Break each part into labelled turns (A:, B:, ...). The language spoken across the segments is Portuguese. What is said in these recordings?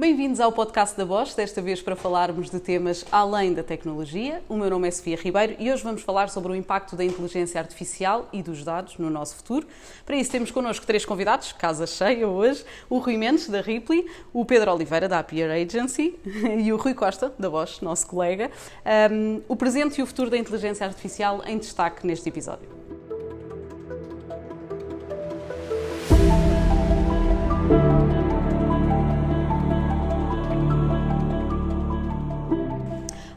A: Bem-vindos ao podcast da Bosch, desta vez para falarmos de temas além da tecnologia. O meu nome é Sofia Ribeiro e hoje vamos falar sobre o impacto da inteligência artificial e dos dados no nosso futuro. Para isso temos connosco três convidados, casa cheia hoje, o Rui Mendes, da Ripley, o Pedro Oliveira, da Appier Agency e o Rui Costa, da Bosch, nosso colega. O presente e o futuro da inteligência artificial em destaque neste episódio.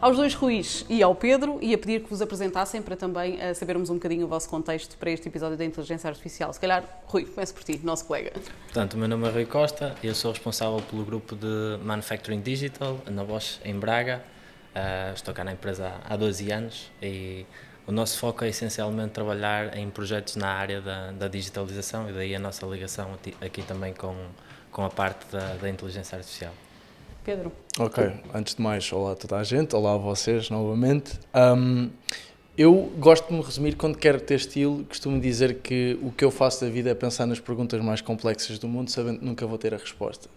A: Aos dois Ruís e ao Pedro, ia pedir que vos apresentassem para também sabermos um bocadinho o vosso contexto para este episódio da inteligência artificial. Se calhar, Rui, comece por ti, nosso colega.
B: Portanto, o meu nome é Rui Costa, eu sou responsável pelo grupo de Manufacturing Digital na Bosch, em Braga. Estou cá na empresa há 12 anos e o nosso foco é essencialmente trabalhar em projetos na área da digitalização e daí a nossa ligação aqui também com a parte da inteligência artificial.
A: Pedro.
C: Ok, antes de mais, olá a toda a gente, olá a vocês novamente. Eu gosto de me resumir quando quero ter estilo, costumo dizer que o que eu faço da vida é pensar nas perguntas mais complexas do mundo, sabendo que nunca vou ter a resposta.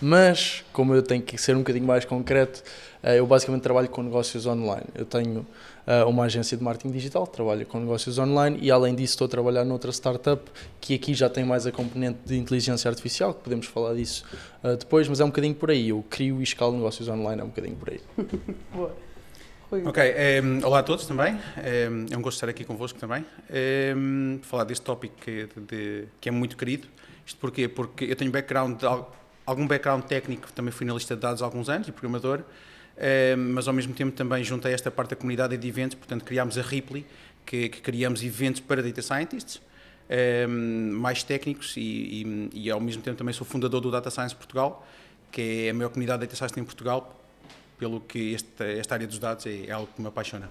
C: Mas, como eu tenho que ser um bocadinho mais concreto, eu basicamente trabalho com negócios online. Eu tenho uma agência de marketing digital, trabalho com negócios online e além disso estou a trabalhar noutra startup que aqui já tem mais a componente de inteligência artificial, que podemos falar disso depois, mas é um bocadinho por aí. Eu crio e escalo negócios online, é um bocadinho por aí.
A: Boa.
D: Ok, olá a todos também, é um gosto estar aqui convosco também, falar deste tópico que é muito querido. Isto porquê? Porque eu tenho algum background técnico, também fui analista de dados há alguns anos e programador, mas ao mesmo tempo também juntei esta parte da comunidade de eventos, portanto criámos a Ripley, que criamos eventos para data scientists, mais técnicos e ao mesmo tempo também sou fundador do Data Science Portugal, que é a maior comunidade de data science em Portugal, pelo que esta área dos dados é algo que me apaixona.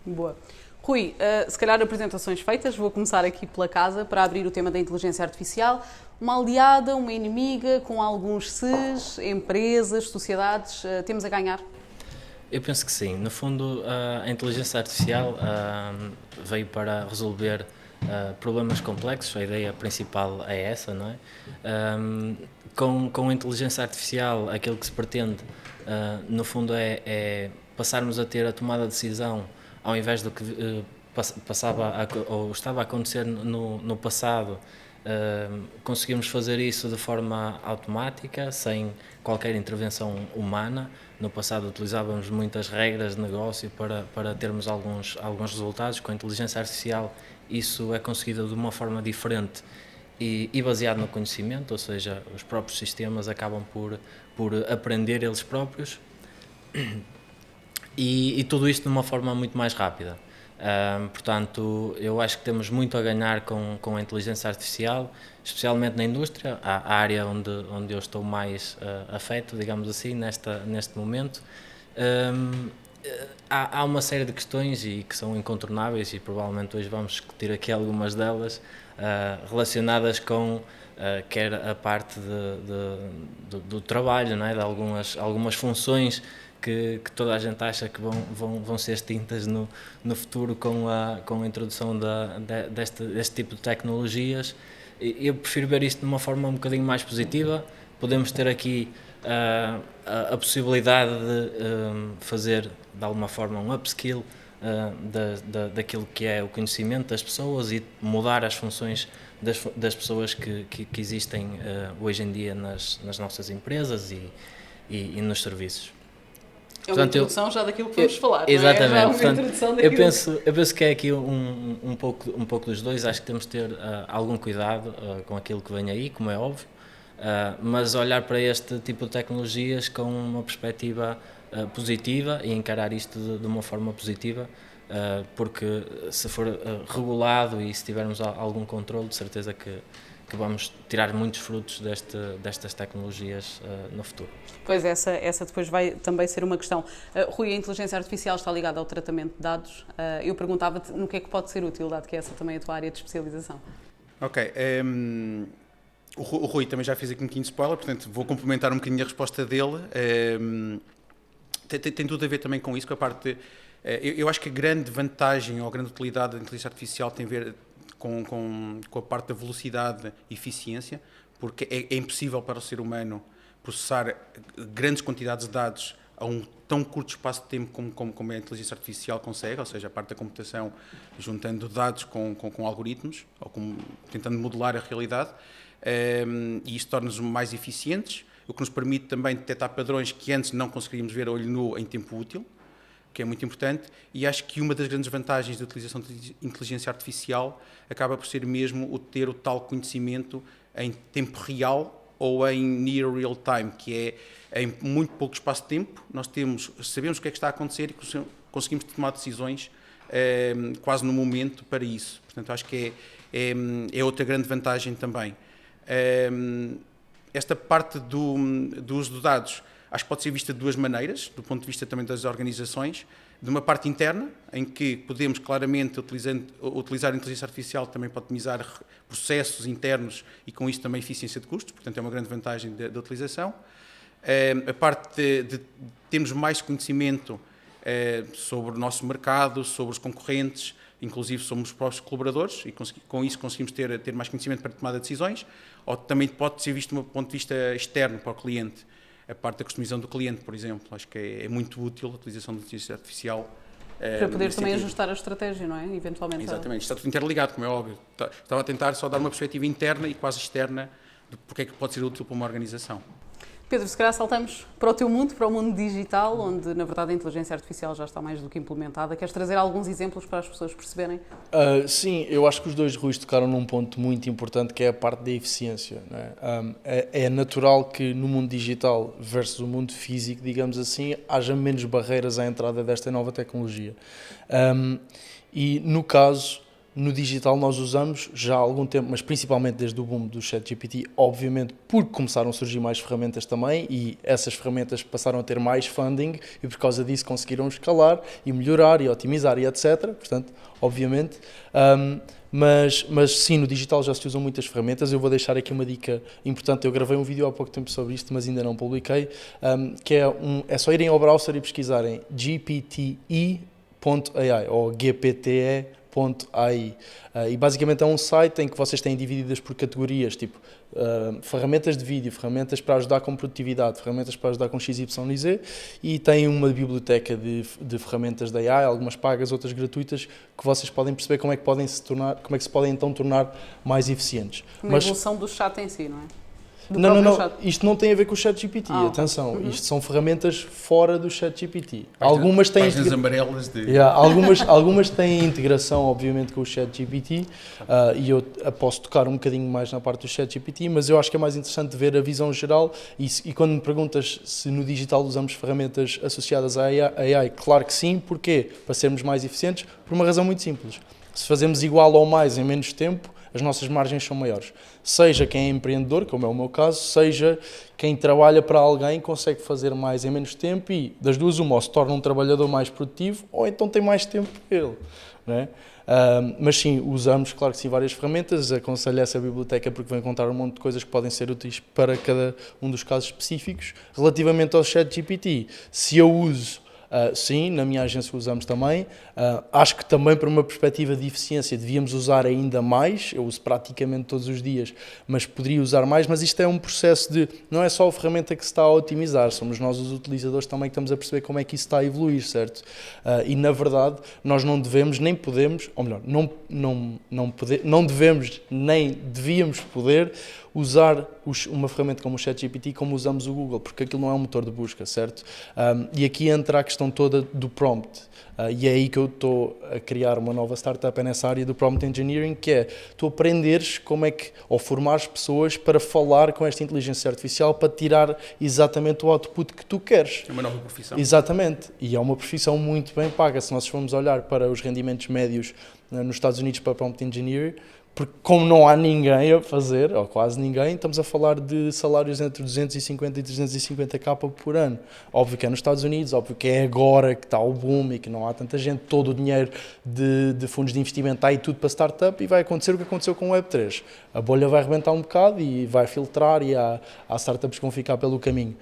A: Boa. Rui, se calhar apresentações feitas, vou começar aqui pela casa para abrir o tema da inteligência artificial. Uma aliada, uma inimiga, com alguns ses, empresas, sociedades, temos a ganhar?
B: Eu penso que sim. No fundo, a inteligência artificial veio para resolver problemas complexos, a ideia principal é essa, não é? Com a inteligência artificial, aquilo que se pretende, no fundo, é passarmos a ter a tomada de decisão ao invés do que estava a acontecer no passado. Conseguimos fazer isso de forma automática, sem qualquer intervenção humana. No passado utilizávamos muitas regras de negócio para termos alguns resultados. Com a inteligência artificial isso é conseguido de uma forma diferente e baseado no conhecimento, ou seja, os próprios sistemas acabam por aprender eles próprios e tudo isto de uma forma muito mais rápida. Portanto, eu acho que temos muito a ganhar com a inteligência artificial, especialmente na indústria, a área onde eu estou mais afeto, digamos assim, neste momento. Há uma série de questões e que são incontornáveis e provavelmente hoje vamos discutir aqui algumas delas relacionadas com quer a parte do trabalho, não é? De algumas funções que toda a gente acha que vão ser extintas no futuro com a introdução deste tipo de tecnologias. Eu prefiro ver isto de uma forma um bocadinho mais positiva. Podemos ter aqui a possibilidade de fazer de alguma forma um upskill daquilo que é o conhecimento das pessoas e mudar as funções das pessoas que existem hoje em dia nas nossas empresas e nos serviços.
A: É uma introdução já daquilo que vamos falar,
B: exatamente,
A: não é? Já uma
B: portanto,
A: introdução daquilo.
B: Eu penso que é aqui um pouco dos dois. Acho que temos de ter algum cuidado com aquilo que vem aí, como é óbvio, mas olhar para este tipo de tecnologias com uma perspectiva positiva e encarar isto de uma forma positiva, porque se for regulado e se tivermos algum controle, de certeza que vamos tirar muitos frutos destas tecnologias no futuro.
A: Pois essa depois vai também ser uma questão. Rui, a inteligência artificial está ligada ao tratamento de dados. Eu perguntava-te no que é que pode ser útil, dado que essa também é a tua área de especialização.
D: Ok, o Rui também já fez aqui um bocadinho de spoiler, portanto vou complementar um bocadinho a resposta dele. Tem tudo a ver também com isso, com a parte eu acho que a grande vantagem ou a grande utilidade da inteligência artificial tem a ver com a parte da velocidade e eficiência, porque é impossível para o ser humano processar grandes quantidades de dados a um tão curto espaço de tempo como a inteligência artificial consegue, ou seja, a parte da computação juntando dados com algoritmos, ou tentando modelar a realidade, e isso torna-nos mais eficientes, o que nos permite também detectar padrões que antes não conseguiríamos ver a olho nu em tempo útil, que é muito importante, e acho que uma das grandes vantagens da utilização de inteligência artificial acaba por ser mesmo o ter o tal conhecimento em tempo real ou em near real time, que é em muito pouco espaço de tempo, nós sabemos o que é que está a acontecer e conseguimos tomar decisões quase no momento para isso. Portanto, acho que é outra grande vantagem também. Esta parte do uso de dados, acho que pode ser vista de duas maneiras, do ponto de vista também das organizações, de uma parte interna, em que podemos claramente, utilizar a inteligência artificial também para otimizar processos internos e com isso também eficiência de custos, portanto é uma grande vantagem da utilização. A parte de termos mais conhecimento sobre o nosso mercado, sobre os concorrentes, inclusive somos os próprios colaboradores e com isso conseguimos ter mais conhecimento para tomar decisões, ou também pode ser visto de um ponto de vista externo para o cliente. A parte da customização do cliente, por exemplo, acho que é muito útil a utilização da inteligência artificial.
A: Para poder também ajustar a estratégia, não é? Eventualmente.
D: Exatamente, está tudo interligado, como é óbvio. Estava a tentar só dar uma perspectiva interna e quase externa de porque é que pode ser útil para uma organização.
A: Pedro, se calhar saltamos para o teu mundo, para o mundo digital, onde na verdade a inteligência artificial já está mais do que implementada. Queres trazer alguns exemplos para as pessoas perceberem?
C: Sim, eu acho que os dois Ruis tocaram num ponto muito importante, que é a parte da eficiência. Não é? É natural que no mundo digital versus o mundo físico, digamos assim, haja menos barreiras à entrada desta nova tecnologia. E no caso, no digital nós usamos já há algum tempo, mas principalmente desde o boom do ChatGPT, obviamente porque começaram a surgir mais ferramentas também e essas ferramentas passaram a ter mais funding e por causa disso conseguiram escalar e melhorar e otimizar e etc. Portanto, obviamente, mas sim, no digital já se usam muitas ferramentas. Eu vou deixar aqui uma dica importante. Eu gravei um vídeo há pouco tempo sobre isto, mas ainda não publiquei, que é só irem ao browser e pesquisarem gpte.ai ou gpte.ai. E basicamente é um site em que vocês têm divididas por categorias, tipo ferramentas de vídeo, ferramentas para ajudar com produtividade, ferramentas para ajudar com XYZ, e tem uma biblioteca de ferramentas da AI, algumas pagas, outras gratuitas, que vocês podem perceber como é que se podem então tornar mais eficientes.
A: Uma evolução do chat em si, não é?
C: Não, isto não tem a ver com o ChatGPT, atenção, isto são ferramentas fora do ChatGPT. Algumas têm
D: amarelas
C: algumas têm integração, obviamente, com o ChatGPT, e eu posso tocar um bocadinho mais na parte do ChatGPT, mas eu acho que é mais interessante ver a visão geral, e quando me perguntas se no digital usamos ferramentas associadas à AI, claro que sim. Porquê? Para sermos mais eficientes, por uma razão muito simples. Se fazemos igual ou mais em menos tempo, as nossas margens são maiores. Seja quem é empreendedor, como é o meu caso, seja quem trabalha para alguém, consegue fazer mais em menos tempo e, das duas, uma, ou se torna um trabalhador mais produtivo, ou então tem mais tempo para ele. Não é? Mas sim, usamos, claro que sim, várias ferramentas. Aconselho essa biblioteca porque vão encontrar um monte de coisas que podem ser úteis para cada um dos casos específicos. Relativamente ao ChatGPT, se eu uso, sim, na minha agência usamos também. Acho que também, por uma perspectiva de eficiência, devíamos usar ainda mais. Eu uso praticamente todos os dias, mas poderia usar mais. Mas isto é um processo de... Não é só a ferramenta que se está a otimizar, somos nós os utilizadores também que estamos a perceber como é que isso está a evoluir, certo? E, na verdade, nós não devemos nem podemos, ou melhor, não devemos nem devíamos poder usar uma ferramenta como o ChatGPT como usamos o Google, porque aquilo não é um motor de busca, certo? E aqui entra a questão toda do prompt. E é aí que eu estou a criar uma nova startup nessa área do Prompt Engineering, que é tu aprenderes como é que, ou formares pessoas para falar com esta inteligência artificial para tirar exatamente o output que tu queres.
D: É uma nova profissão.
C: Exatamente. E é uma profissão muito bem paga. Se nós formos olhar para os rendimentos médios nos Estados Unidos para Prompt Engineering, porque como não há ninguém a fazer, ou quase ninguém, estamos a falar de salários entre 250 e 350k por ano. Óbvio que é nos Estados Unidos, óbvio que é agora que está o boom e que não há tanta gente, todo o dinheiro de fundos de investimento está aí tudo para startup e vai acontecer o que aconteceu com o Web3. A bolha vai arrebentar um bocado e vai filtrar e há startups que vão ficar pelo caminho.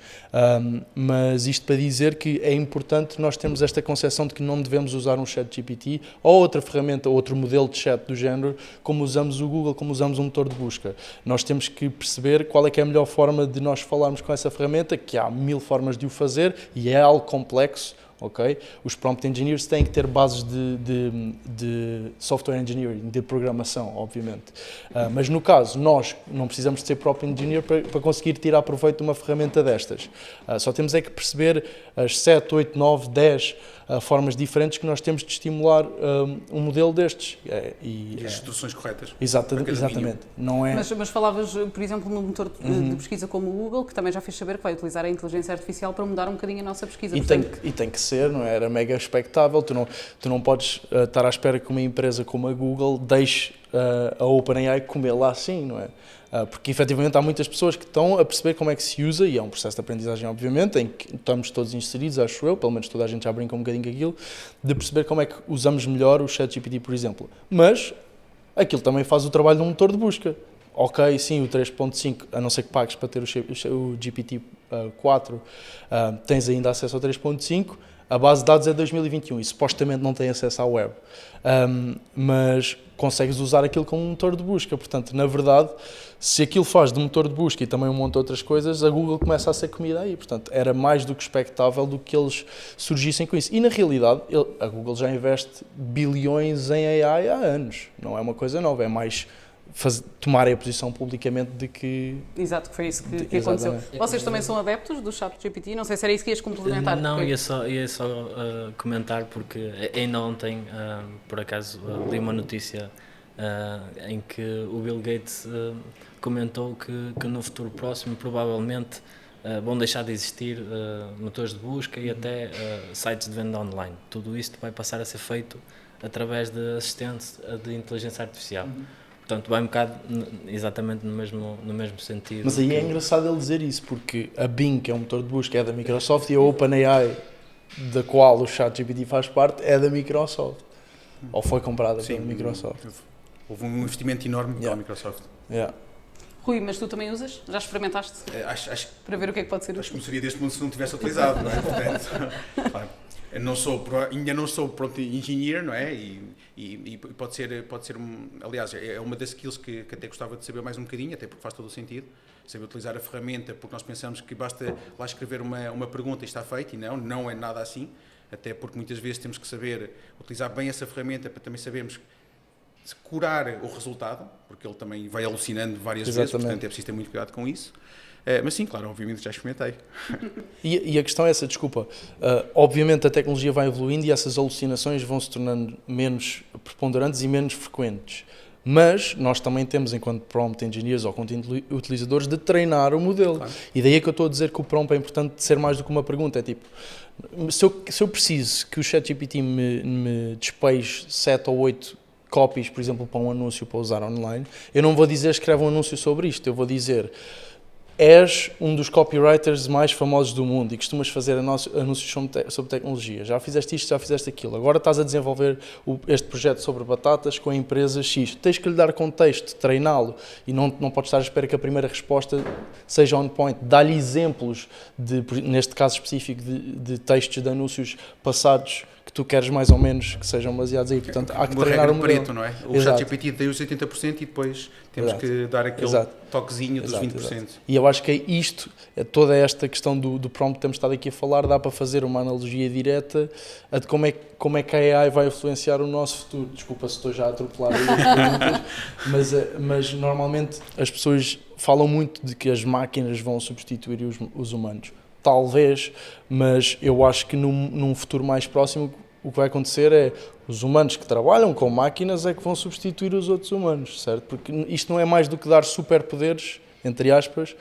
C: Mas isto para dizer que é importante nós termos esta concepção de que não devemos usar um ChatGPT ou outra ferramenta, outro modelo de chat do género, como usamos usamos o Google, como usamos um motor de busca. Nós temos que perceber qual é que é a melhor forma de nós falarmos com essa ferramenta, que há 1000 formas de o fazer e é algo complexo. Okay? Os prompt engineers têm que ter bases de software engineering, de programação, obviamente. Mas no caso, nós não precisamos de ser prompt engineer para conseguir tirar proveito de uma ferramenta destas. Só temos é que perceber as 7, 8, 9, 10 formas diferentes que nós temos de estimular um modelo destes.
D: E as instruções corretas.
C: Exatamente. Não é...
A: Mas falavas, por exemplo, num motor de pesquisa como o Google, que também já fez saber que vai utilizar a inteligência artificial para mudar um bocadinho a nossa pesquisa.
C: E tem que ser, não é? Era mega expectável. Tu não podes estar à espera que uma empresa como a Google deixe a OpenAI comer lá assim, não é? Porque efetivamente há muitas pessoas que estão a perceber como é que se usa, e é um processo de aprendizagem, obviamente, em que estamos todos inseridos, acho eu, pelo menos toda a gente já brinca um bocadinho com aquilo, de perceber como é que usamos melhor o ChatGPT, por exemplo. Mas aquilo também faz o trabalho de um motor de busca. Ok, sim, o 3.5, a não ser que pagues para ter o GPT-4, tens ainda acesso ao 3.5, a base de dados é 2021 e supostamente não tem acesso à web, mas consegues usar aquilo como motor de busca. Portanto, na verdade, se aquilo faz de motor de busca e também um monte de outras coisas, a Google começa a ser comida aí. Portanto, era mais do que expectável do que eles surgissem com isso. E na realidade, a Google já investe bilhões em AI há anos. Não é uma coisa nova, é mais tomarem a posição publicamente de que...
A: Exato, que foi isso que aconteceu. Vocês também são adeptos do ChatGPT? Não sei se era isso que ias complementar.
B: Não, ia só comentar, porque ainda ontem, por acaso, li uma notícia em que o Bill Gates comentou que no futuro próximo provavelmente vão deixar de existir motores de busca e até sites de venda online. Tudo isto vai passar a ser feito através de assistentes de inteligência artificial. Portanto, vai um bocado exatamente no mesmo sentido.
C: Mas aí é engraçado ele dizer isso, porque a Bing, que é um motor de busca, é da Microsoft, e a OpenAI, da qual o ChatGPT faz parte, é da Microsoft. Ou foi comprada pela Microsoft.
D: Houve um investimento enorme pela Microsoft.
C: Rui,
A: mas tu também usas? Já experimentaste?
D: Acho
A: para ver o que é que pode ser
D: útil? Acho que começaria deste mundo se não tivesse utilizado, não é? Portanto, claro, ainda não sou pronto engenheiro, não é? E pode ser aliás, é uma das skills que até gostava de saber mais um bocadinho, até porque faz todo o sentido, saber utilizar a ferramenta, porque nós pensamos que basta lá escrever uma pergunta e está feito, e não é nada assim, até porque muitas vezes temos que saber utilizar bem essa ferramenta para também sabermos curar o resultado, porque ele também vai alucinando várias vezes, portanto é preciso ter muito cuidado com isso. Mas sim, claro, obviamente já experimentei.
C: E a questão é essa, desculpa, obviamente a tecnologia vai evoluindo e essas alucinações vão se tornando menos preponderantes e menos frequentes, mas nós também temos, enquanto prompt engineers ou content utilizadores, de treinar o modelo. Claro. E daí é que eu estou a dizer que o prompt é importante de ser mais do que uma pergunta, é tipo, se eu preciso que o ChatGPT me despeje 7 ou 8 copies, por exemplo, para um anúncio para usar online, eu não vou dizer escreve um anúncio sobre isto, eu vou dizer és um dos copywriters mais famosos do mundo e costumas fazer anúncios sobre tecnologia, já fizeste isto, já fizeste aquilo, agora estás a desenvolver este projeto sobre batatas com a empresa X, tens que lhe dar contexto, treiná-lo e não podes estar à espera que a primeira resposta seja on point, dá-lhe exemplos, neste caso específico, de textos de anúncios passados que tu queres mais ou menos que sejam baseados aí, portanto há que treinar o modelo.
D: Preto, não é? O ChatGPT deu os 80% e depois temos que dar aquele toquezinho dos 20%.
C: E eu acho que é isto, toda esta questão do prompt que temos estado aqui a falar, dá para fazer uma analogia direta de como é que a AI vai influenciar o nosso futuro. Desculpa se estou já a atropelar as perguntas, mas normalmente as pessoas falam muito de que as máquinas vão substituir os humanos. Talvez, mas eu acho que num futuro mais próximo o que vai acontecer é os humanos que trabalham com máquinas é que vão substituir os outros humanos, certo? Porque isto não é mais do que dar superpoderes, entre aspas,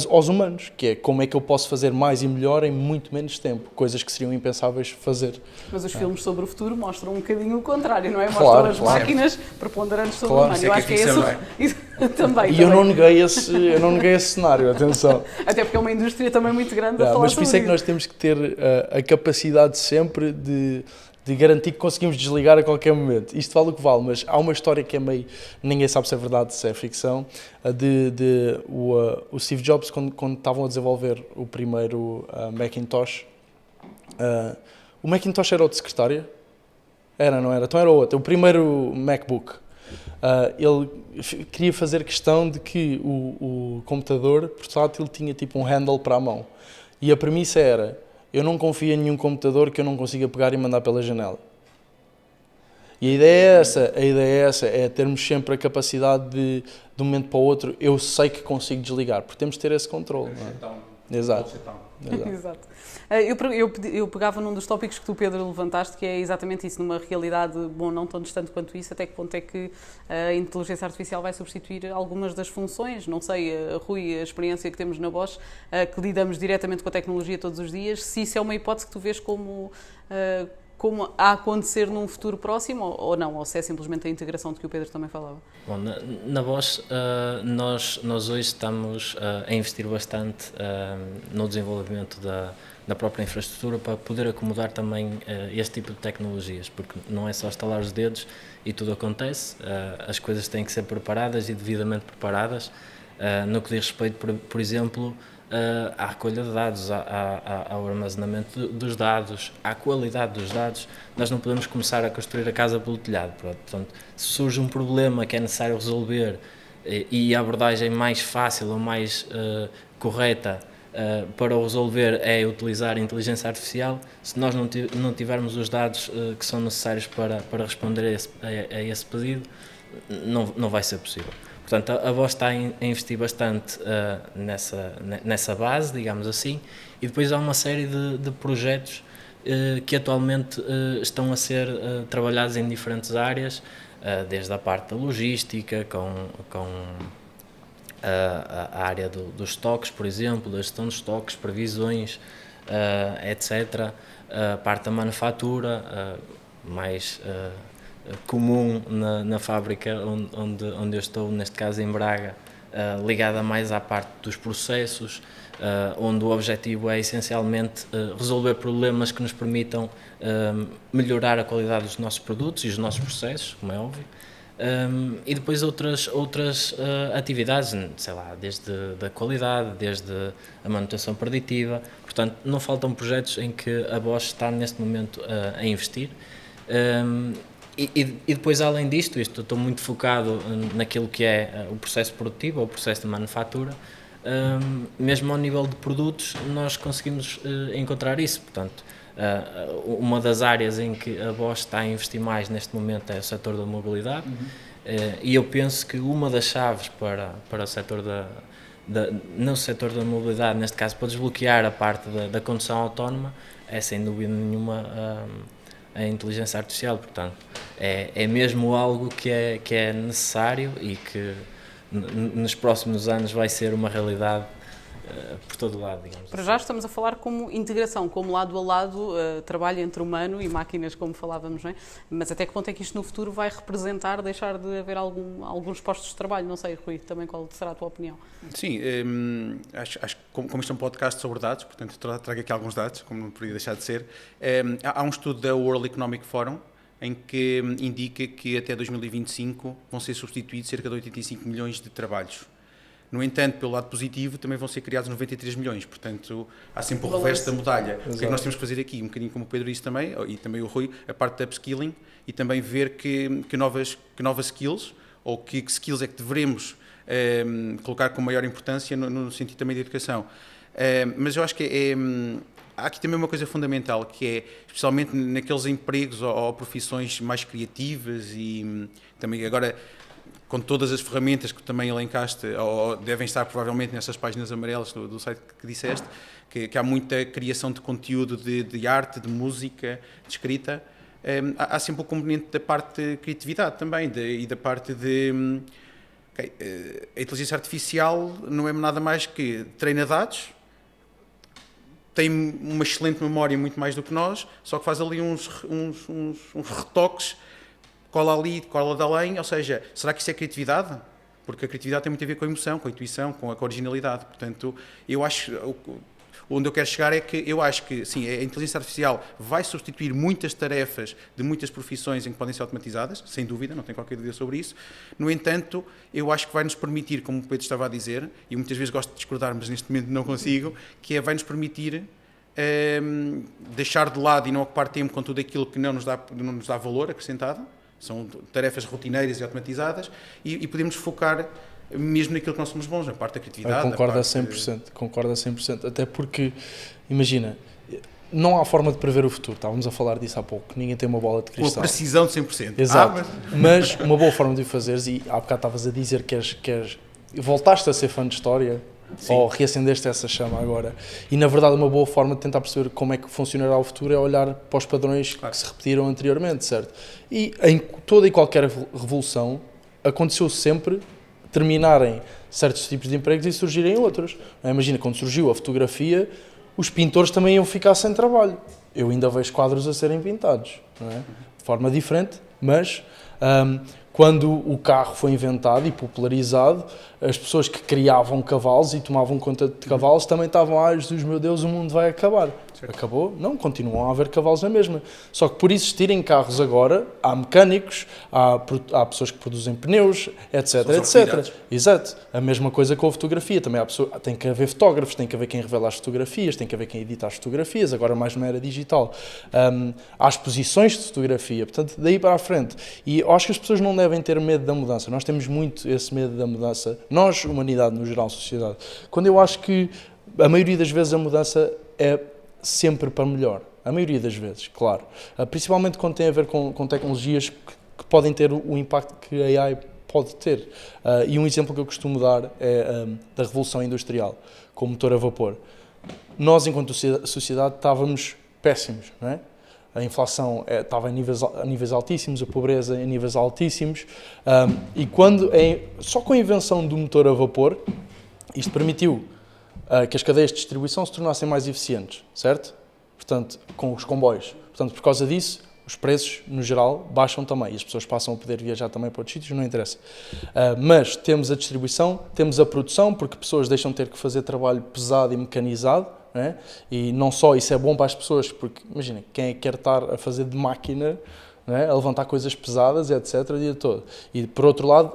C: aos humanos, que é como é que eu posso fazer mais e melhor em muito menos tempo, coisas que seriam impensáveis fazer.
A: Mas os filmes sobre o futuro mostram um bocadinho o contrário, não é? Mostram as máquinas preponderantes sobre o humano. Eu acho que é isso também.
C: E eu não neguei esse cenário, atenção.
A: Até porque é uma indústria também muito grande a falar
C: mas por isso é que nós temos que ter a capacidade sempre de garantir que conseguimos desligar a qualquer momento. Isto vale o que vale, mas há uma história que é meio... Ninguém sabe se é verdade, se é ficção, o Steve Jobs, quando estavam a desenvolver o primeiro Macintosh. O Macintosh era o de secretária? Era, não era? Então era o outro. O primeiro MacBook. ele queria fazer questão de que o computador portátil tinha tipo um handle para a mão. E a premissa era, eu não confio em nenhum computador que eu não consiga pegar e mandar pela janela. E a ideia é essa, é termos sempre a capacidade de um momento para o outro, eu sei que consigo desligar, porque temos de ter esse controle. Exato.
A: Exato. Eu pegava num dos tópicos que tu, Pedro, levantaste, que é exatamente isso, numa realidade, bom, não tão distante quanto isso, até que ponto é que a inteligência artificial vai substituir algumas das funções, não sei, Rui, a experiência que temos na Bosch, que lidamos diretamente com a tecnologia todos os dias, se isso é uma hipótese que tu vês como a acontecer num futuro próximo ou não, ou se é simplesmente a integração de que o Pedro também falava?
B: Bom, na Bosch, nós hoje estamos a investir bastante no desenvolvimento da própria infraestrutura para poder acomodar também este tipo de tecnologias, porque não é só estalar os dedos e tudo acontece, as coisas têm que ser preparadas e devidamente preparadas, no que diz respeito, por exemplo, à recolha de dados, ao armazenamento dos dados, à qualidade dos dados. Nós não podemos começar a construir a casa pelo telhado. Portanto, se surge um problema que é necessário resolver e a abordagem mais fácil ou mais correta para o resolver é utilizar a inteligência artificial, se nós não tivermos os dados que são necessários para responder a esse pedido, não vai ser possível. Portanto, a Bosch está a investir bastante nessa base, digamos assim, e depois há uma série de projetos que atualmente estão a ser trabalhados em diferentes áreas, desde a parte da logística, com a área dos estoques, por exemplo, da gestão dos estoques, previsões, etc. A parte da manufatura, mais comum na fábrica onde eu estou, neste caso em Braga, ligada mais à parte dos processos, onde o objetivo é essencialmente resolver problemas que nos permitam melhorar a qualidade dos nossos produtos e dos nossos processos, como é óbvio. E depois outras atividades, sei lá, desde a qualidade, desde a manutenção preditiva. Portanto, não faltam projetos em que a Bosch está neste momento a investir. E depois, além disto, estou muito focado naquilo que é o processo produtivo, ou o processo de manufatura. Mesmo ao nível de produtos, nós conseguimos encontrar isso. Portanto, uma das áreas em que a Bosch está a investir mais neste momento é o setor da mobilidade. E eu penso que uma das chaves para o setor no setor da mobilidade, neste caso, para desbloquear a parte da condução autónoma, é sem dúvida nenhuma a inteligência artificial. Portanto, é mesmo algo que é necessário e que nos próximos anos vai ser uma realidade por todo o lado, digamos.
A: Para já estamos a falar como integração, como lado a lado, trabalho entre humano e máquinas, como falávamos, não é? Mas até que ponto é que isto no futuro vai representar, deixar de haver alguns postos de trabalho? Não sei, Rui, também qual será a tua opinião?
D: Sim, acho que como isto é um podcast sobre dados, portanto trago aqui alguns dados, como não poderia deixar de ser. Há um estudo da World Economic Forum em que indica que até 2025 vão ser substituídos cerca de 85 milhões de trabalhos. No entanto, pelo lado positivo, também vão ser criados 93 milhões, portanto, há sempre o reverso da medalha. O que é que nós temos que fazer aqui? Um bocadinho como o Pedro disse também, e também o Rui, a parte da upskilling, e também ver que novas skills, ou que skills é que devemos colocar com maior importância no sentido também da educação. Mas eu acho que há aqui também uma coisa fundamental, que é, especialmente naqueles empregos ou profissões mais criativas e também agora, com todas as ferramentas que também elencaste, ou devem estar provavelmente nessas páginas amarelas do site que disseste, que há muita criação de conteúdo de arte, de música, de escrita, há sempre o componente da parte de criatividade também, e da parte de... a inteligência artificial não é nada mais que treina dados, tem uma excelente memória, muito mais do que nós, só que faz ali uns retoques, cola ali, cola de além, ou seja, será que isso é criatividade? Porque a criatividade tem muito a ver com a emoção, com a intuição, com a originalidade. Portanto, eu acho, onde eu quero chegar é que eu acho que, sim, a inteligência artificial vai substituir muitas tarefas de muitas profissões em que podem ser automatizadas, sem dúvida, não tenho qualquer dúvida sobre isso. No entanto, eu acho que vai nos permitir, como o Pedro estava a dizer, e muitas vezes gosto de discordar, mas neste momento não consigo, que vai nos permitir deixar de lado e não ocupar tempo com tudo aquilo que não nos dá valor acrescentado, São tarefas rotineiras e automatizadas e podemos focar mesmo naquilo que nós somos bons, na parte da criatividade.
C: Concordo a 100%, concordo a 100%, até porque, imagina, não há forma de prever o futuro, estávamos a falar disso há pouco, ninguém tem uma bola de cristal.
D: Com a precisão de 100%.
C: Exato, mas uma boa forma de o fazeres, e há bocado estavas a dizer que voltaste a ser fã de história, sim, ou reacendeste essa chama agora, e na verdade uma boa forma de tentar perceber como é que funcionará o futuro é olhar para os padrões, claro, que se repetiram anteriormente, certo? E em toda e qualquer revolução aconteceu sempre terminarem certos tipos de empregos e surgirem outros. Imagina, quando surgiu a fotografia, os pintores também iam ficar sem trabalho. Eu ainda vejo quadros a serem pintados, não é? De forma diferente, mas quando o carro foi inventado e popularizado, as pessoas que criavam cavalos e tomavam conta de cavalos também estavam, Jesus, meu Deus, o mundo vai acabar. Certo. Acabou? Não, continuam a haver cavalos na mesma. Só que por existirem carros agora, há mecânicos, há pessoas que produzem pneus, etc, etc. Exato. A mesma coisa com a fotografia. Também tem que haver fotógrafos, tem que haver quem revela as fotografias, tem que haver quem edita as fotografias, agora mais na era digital. Há exposições de fotografia, portanto, daí para a frente. E eu acho que as pessoas não devem ter medo da mudança. Nós temos muito esse medo da mudança. Nós, humanidade no geral, sociedade. Quando eu acho que a maioria das vezes a mudança é sempre para melhor. A maioria das vezes, claro. Principalmente quando tem a ver com tecnologias que podem ter o impacto que a AI pode ter. E um exemplo que eu costumo dar é da Revolução Industrial, com o motor a vapor. Nós, enquanto sociedade, estávamos péssimos, não é? A inflação estava a níveis altíssimos, a pobreza em níveis altíssimos, e só com a invenção do motor a vapor, isto permitiu que as cadeias de distribuição se tornassem mais eficientes, certo? Portanto, com os comboios. Portanto, por causa disso, os preços, no geral, baixam também e as pessoas passam a poder viajar também para outros sítios, não interessa. Mas temos a distribuição, temos a produção, porque pessoas deixam de ter que fazer trabalho pesado e mecanizado, não é? E não só isso é bom para as pessoas, porque, imagina, quem é que quer estar a fazer de máquina, não é? A levantar coisas pesadas, etc., o dia todo. E, por outro lado,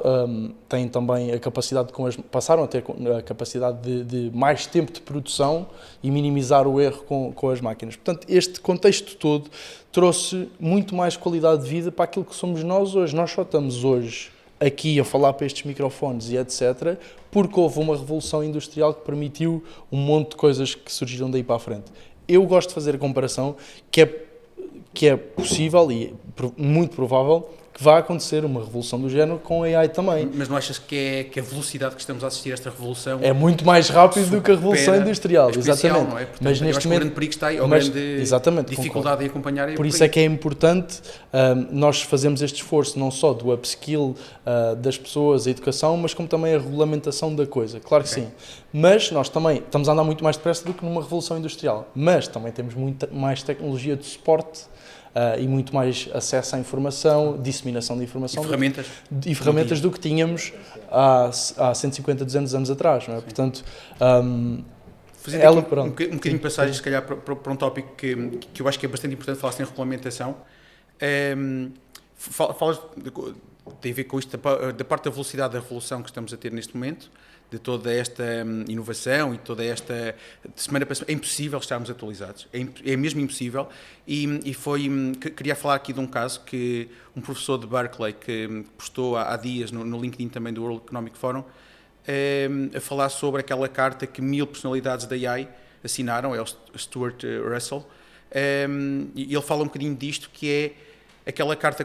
C: têm também a capacidade, passaram a ter a capacidade de mais tempo de produção e minimizar o erro com as máquinas. Portanto, este contexto todo trouxe muito mais qualidade de vida para aquilo que somos nós hoje. Nós só estamos hoje aqui a falar para estes microfones e etc., porque houve uma revolução industrial que permitiu um monte de coisas que surgiram daí para a frente. Eu gosto de fazer a comparação que é possível e muito provável que vai acontecer uma revolução do género com a AI também.
D: Mas não achas que a velocidade que estamos a assistir a esta revolução
C: é muito mais rápido do que a revolução industrial, exatamente.
D: Não é? Portanto,
C: mas neste momento,
D: o grande perigo está aí, ou grande dificuldade
C: concordo.
D: em acompanhar.
C: Por isso é que é importante nós fazermos este esforço, não só do upskill das pessoas, a educação, mas como também a regulamentação da coisa. Claro que sim. Mas nós também estamos a andar muito mais depressa do que numa revolução industrial. Mas também temos muita mais tecnologia de suporte e muito mais acesso à informação, disseminação de informação e ferramentas do que tínhamos há 150, 200 anos atrás, não é? Portanto,
D: fazendo um bocadinho de passagem, se calhar, para um tópico que eu acho que é bastante importante falar-se em regulamentação. Tem a ver com isto da parte da velocidade da revolução que estamos a ter neste momento, de toda esta inovação e toda esta de semana para semana. É impossível estarmos atualizados, é mesmo impossível. Queria falar aqui de um caso que um professor de Berkeley que postou há dias no LinkedIn também do World Economic Forum, a falar sobre aquela carta que 1000 personalidades da AI assinaram, é o Stuart Russell, e ele fala um bocadinho disto, que é aquela carta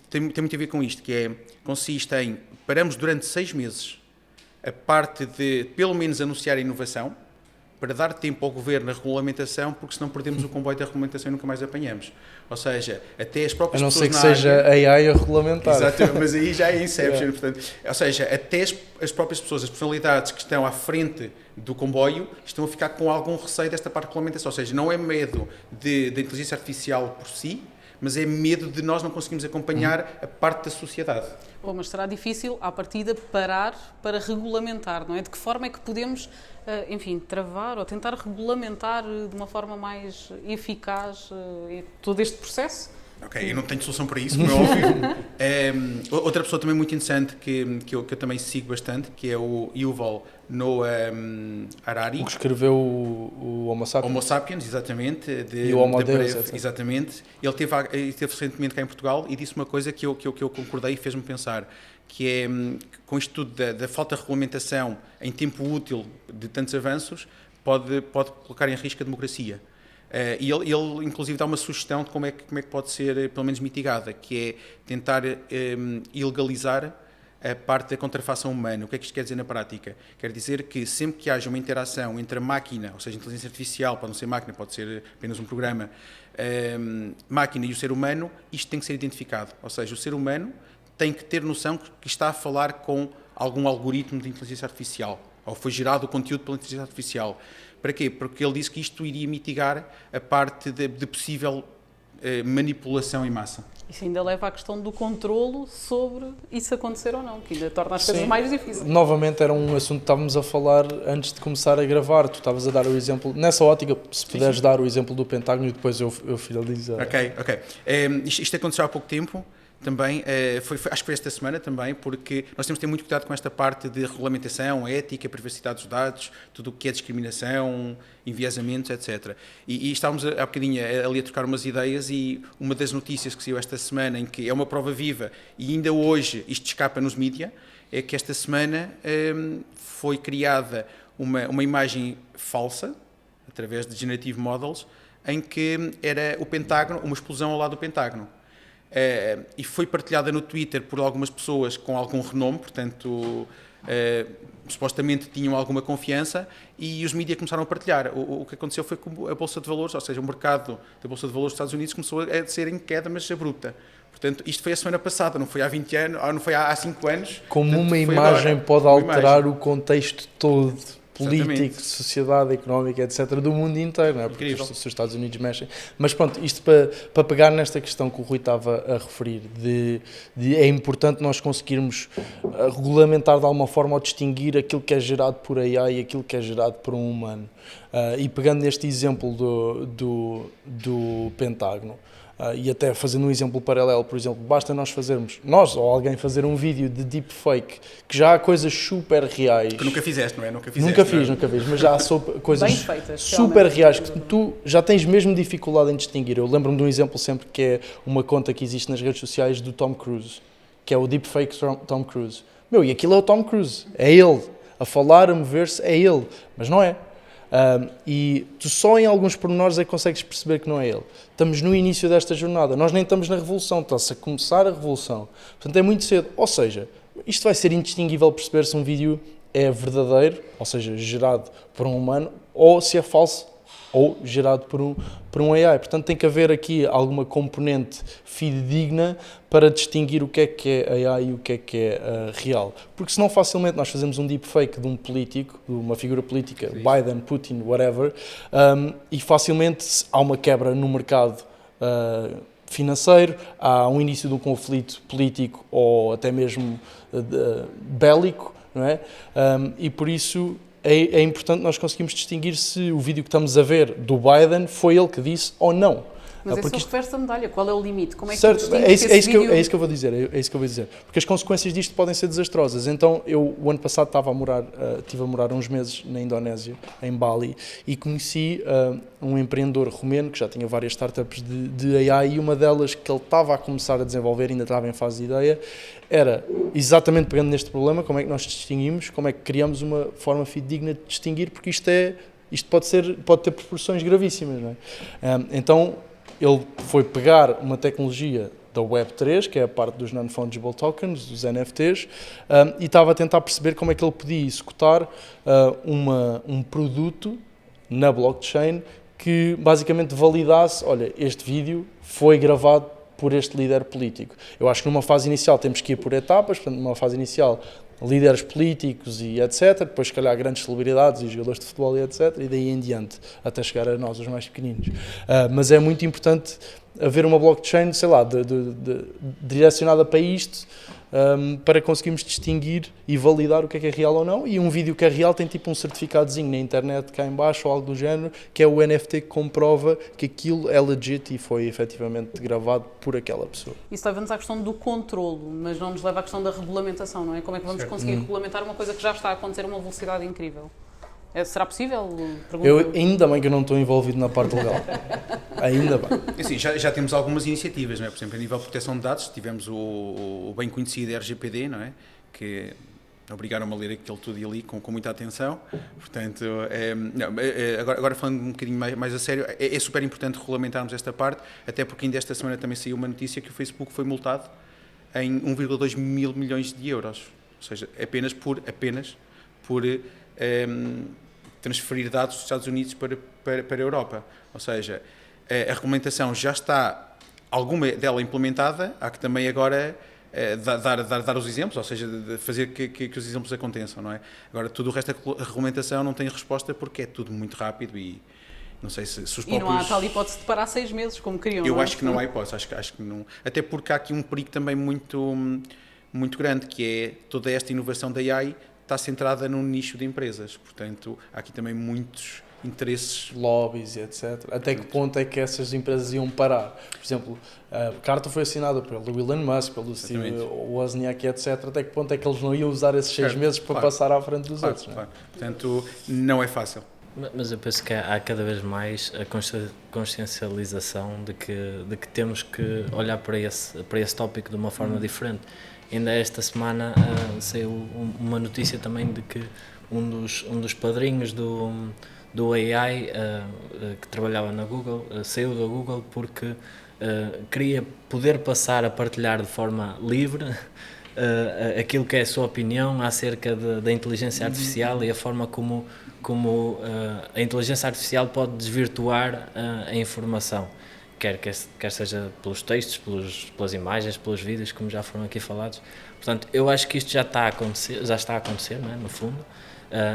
D: tem muito a ver com isto, consiste em paramos durante 6 meses a parte de, pelo menos, anunciar a inovação, para dar tempo ao governo na regulamentação, porque senão perdemos o comboio da regulamentação e nunca mais apanhamos. Ou seja, até as próprias pessoas na área... A não ser que
C: seja AI a regulamentar.
D: Exato, mas aí já é Inception. Portanto, ou seja, até as próprias pessoas, as personalidades que estão à frente do comboio, estão a ficar com algum receio desta parte de regulamentação. Ou seja, não é medo da inteligência artificial por si, mas é medo de nós não conseguirmos acompanhar a parte da sociedade.
A: Bom, mas será difícil, à partida, parar para regulamentar, não é? De que forma é que podemos, enfim, travar ou tentar regulamentar de uma forma mais eficaz todo este processo?
D: Ok, eu não tenho solução para isso, como é óbvio. Outra pessoa também muito interessante que eu também sigo bastante, que é o Yuval Noah Harari.
C: O que escreveu o Homo Sapiens.
D: Homo Sapiens, exatamente.
C: E o Homo Deus, etc.
D: Exatamente. Ele esteve recentemente cá em Portugal e disse uma coisa que eu concordei e fez-me pensar, que é, com isto tudo da falta de regulamentação em tempo útil de tantos avanços, pode colocar em risco a democracia. E ele inclusive dá uma sugestão de como é que pode ser pelo menos mitigada, que é tentar ilegalizar a parte da contrafação humana. O que é que isto quer dizer na prática? Quer dizer que sempre que haja uma interação entre a máquina, ou seja, a inteligência artificial, pode não ser máquina, pode ser apenas um programa, máquina e o ser humano, isto tem que ser identificado. Ou seja, o ser humano tem que ter noção que está a falar com algum algoritmo de inteligência artificial, ou foi gerado o conteúdo pela inteligência artificial. Para quê? Porque ele disse que isto iria mitigar a parte de possível manipulação em massa.
A: Isso ainda leva à questão do controlo sobre isso acontecer ou não, que ainda torna as coisas mais difíceis.
C: Novamente era um assunto que estávamos a falar antes de começar a gravar. Tu estavas a dar o exemplo, nessa ótica, se puderes dar o exemplo do Pentágono e depois eu finalizo.
D: Ok. Isto aconteceu há pouco tempo. Também, acho que foi esta semana também, porque nós temos que ter muito cuidado com esta parte de regulamentação, ética, privacidade dos dados, tudo o que é discriminação, enviesamentos, etc. E estávamos há bocadinho ali a trocar umas ideias e uma das notícias que saiu esta semana, em que é uma prova viva e ainda hoje isto escapa nos mídia, é que esta semana foi criada uma imagem falsa, através de Generative Models, em que era o Pentágono, uma explosão ao lado do Pentágono. E foi partilhada no Twitter por algumas pessoas com algum renome, portanto, supostamente tinham alguma confiança, e os mídias começaram a partilhar. O que aconteceu foi que a Bolsa de Valores, ou seja, o mercado da Bolsa de Valores dos Estados Unidos começou a ser em queda, mas abrupta. Portanto, isto foi a semana passada, não foi há 20 anos, não foi há 5 anos.
C: Como
D: portanto,
C: uma imagem
D: agora.
C: pode
D: Uma
C: alterar
D: imagem.
C: o contexto todo, político,
D: Exatamente.
C: sociedade, económica, etc., do mundo inteiro, não é? Porque
D: Incrível.
C: se os Estados Unidos mexem. Mas pronto, isto para pegar nesta questão que o Rui estava a referir, é importante nós conseguirmos regulamentar de alguma forma ou distinguir aquilo que é gerado por AI e aquilo que é gerado por um humano. E pegando neste exemplo do Pentágono, e até fazendo um exemplo paralelo, por exemplo, basta nós ou alguém fazer um vídeo de deepfake, que já há coisas super reais.
D: Que nunca fizeste, não é? Nunca
C: fiz, mas já há coisas
A: Bem feitas,
C: super
A: realmente.
C: reais que tu já tens mesmo dificuldade em distinguir. Eu lembro-me de um exemplo sempre que é uma conta que existe nas redes sociais do Tom Cruise, que é o deepfake Tom Cruise. E aquilo é o Tom Cruise, é ele, a falar, a mover-se, é ele, mas não é. E tu só em alguns pormenores é que consegues perceber que não é ele. Estamos no início desta jornada, nós nem estamos na revolução, está-se a começar a revolução. Portanto, é muito cedo. Ou seja, isto vai ser indistinguível perceber se um vídeo é verdadeiro, ou seja, gerado por um humano, ou se é falso, ou gerado por um AI. Portanto, tem que haver aqui alguma componente fidedigna para distinguir o que é AI e o que é real. Porque senão facilmente nós fazemos um deepfake de um político, de uma figura política, Biden, Putin, whatever, e facilmente há uma quebra no mercado financeiro, há um início de um conflito político ou até mesmo bélico, não é? E por isso é importante nós conseguirmos distinguir se o vídeo que estamos a ver do Biden foi ele que disse ou não.
A: Mas é só reverso a medalha. Qual é o limite? Como é que
C: certo,
A: tu distingues
C: é isso
A: vídeo...
C: que eu vou dizer. Porque as consequências disto podem ser desastrosas. Então, eu, o ano passado, estive a morar uns meses na Indonésia, em Bali, e conheci um empreendedor romeno que já tinha várias startups de AI, e uma delas que ele estava a começar a desenvolver, ainda estava em fase de ideia, era exatamente pegando neste problema, como é que nós distinguimos, como é que criamos uma forma fidedigna de distinguir, porque isto pode ter proporções gravíssimas, não é? Então, ele foi pegar uma tecnologia da Web3, que é a parte dos Non-Fungible Tokens, dos NFTs, e estava a tentar perceber como é que ele podia executar um produto na blockchain que basicamente validasse, olha, este vídeo foi gravado por este líder político. Eu acho que numa fase inicial temos que ir por etapas, portanto, numa fase inicial líderes políticos e etc, depois se calhar grandes celebridades e jogadores de futebol e etc, e daí em diante, até chegar a nós, os mais pequeninos. Mas é muito importante haver uma blockchain, sei lá, direcionada para isto, para conseguirmos distinguir e validar o que é real ou não, e um vídeo que é real tem tipo um certificadozinho na internet cá em baixo ou algo do género, que é o NFT que comprova que aquilo é legit e foi efetivamente gravado por aquela pessoa.
A: Isso leva-nos à questão do controlo, mas não nos leva à questão da regulamentação, não é? Como é que vamos conseguir regulamentar uma coisa que já está a acontecer a uma velocidade incrível? Será possível?
C: Ainda bem que eu não estou envolvido na parte legal. Ainda bem.
D: Assim, já temos algumas iniciativas, não é? Por exemplo, a nível de proteção de dados, tivemos o bem conhecido RGPD, não é? Que obrigaram-me a ler aquilo tudo e ali com muita atenção. Portanto, agora falando um bocadinho mais a sério, é super importante regulamentarmos esta parte, até porque ainda esta semana também saiu uma notícia que o Facebook foi multado em 1,2 mil milhões de euros. Ou seja, apenas por transferir dados dos Estados Unidos para a Europa. Ou seja, a regulamentação já está, alguma dela implementada, há que também agora dar os exemplos, ou seja, de fazer que os exemplos aconteçam, não é? Agora, tudo o resto da regulamentação não tem resposta porque é tudo muito rápido e não sei se os próprios...
A: E não há tal hipótese de parar 6 meses, como queriam.
D: Eu acho que não há hipótese, acho que não. Até porque há aqui um perigo também muito grande, que é toda esta inovação da AI está centrada num nicho de empresas, portanto, há aqui também muitos interesses.
C: Lobbies e etc. Até que ponto é que essas empresas iam parar? Por exemplo, a carta foi assinada pelo Elon Musk, pelo Steve Wozniak, etc. Até que ponto é que eles não iam usar esses 6 meses para passar à frente dos outros?
D: Claro. Portanto, não é fácil.
B: Mas eu penso que há cada vez mais a consciencialização de que temos que olhar para esse tópico de uma forma diferente. Ainda esta semana saiu uma notícia também de que um dos padrinhos do AI que trabalhava na Google saiu da Google porque queria poder passar a partilhar de forma livre aquilo que é a sua opinião acerca da inteligência artificial e a forma como a inteligência artificial pode desvirtuar a informação. Quer seja pelos textos, pelas imagens, pelos vídeos, como já foram aqui falados. Portanto, eu acho que isto já está a acontecer, não é? No fundo,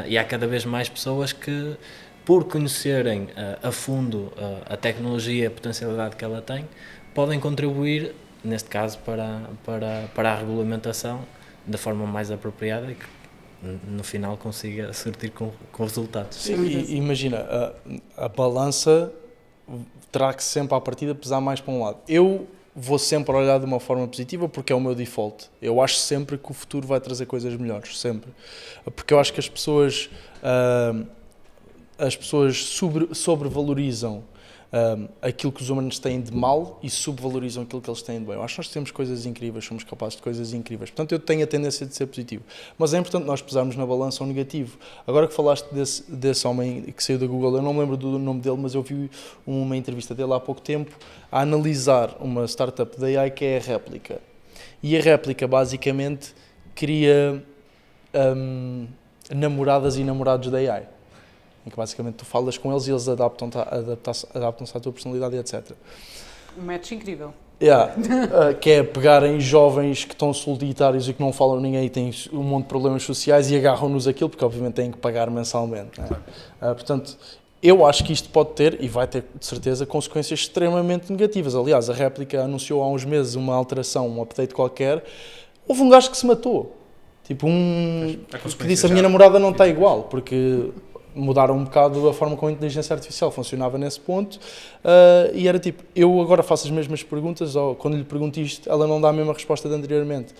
B: e há cada vez mais pessoas que, por conhecerem a fundo a tecnologia e a potencialidade que ela tem, podem contribuir, neste caso, para a regulamentação da forma mais apropriada e que, no final, consiga surtir com resultados.
C: Sim, imagina, a balança terá que sempre à partida pesar mais para um lado. Eu vou sempre olhar de uma forma positiva porque é o meu default. Eu acho sempre que o futuro vai trazer coisas melhores, sempre. Porque eu acho que as pessoas sobrevalorizam aquilo que os humanos têm de mal e subvalorizam aquilo que eles têm de bem. Eu acho que nós temos coisas incríveis, somos capazes de coisas incríveis. Portanto, eu tenho a tendência de ser positivo. Mas é importante nós pesarmos na balança o negativo. Agora que falaste desse homem que saiu da Google, eu não me lembro do nome dele, mas eu vi uma entrevista dele há pouco tempo a analisar uma startup da AI que é a Réplica. E a Réplica, basicamente, cria namoradas e namorados da AI. Em que basicamente tu falas com eles e eles adaptam-se à tua personalidade e etc.
A: Um match incrível.
C: Que é pegarem jovens que estão solitários e que não falam a ninguém e têm um monte de problemas sociais e agarram-nos aquilo porque obviamente têm que pagar mensalmente. Não é? Portanto, eu acho que isto pode ter, e vai ter de certeza, consequências extremamente negativas. Aliás, a Réplica anunciou há uns meses uma alteração, um update qualquer. Houve um gajo que se matou. Tipo, que disse a minha namorada não está igual, porque mudaram um bocado a forma como a inteligência artificial funcionava nesse ponto e era tipo, eu agora faço as mesmas perguntas ou quando lhe pergunto isto, ela não dá a mesma resposta de anteriormente.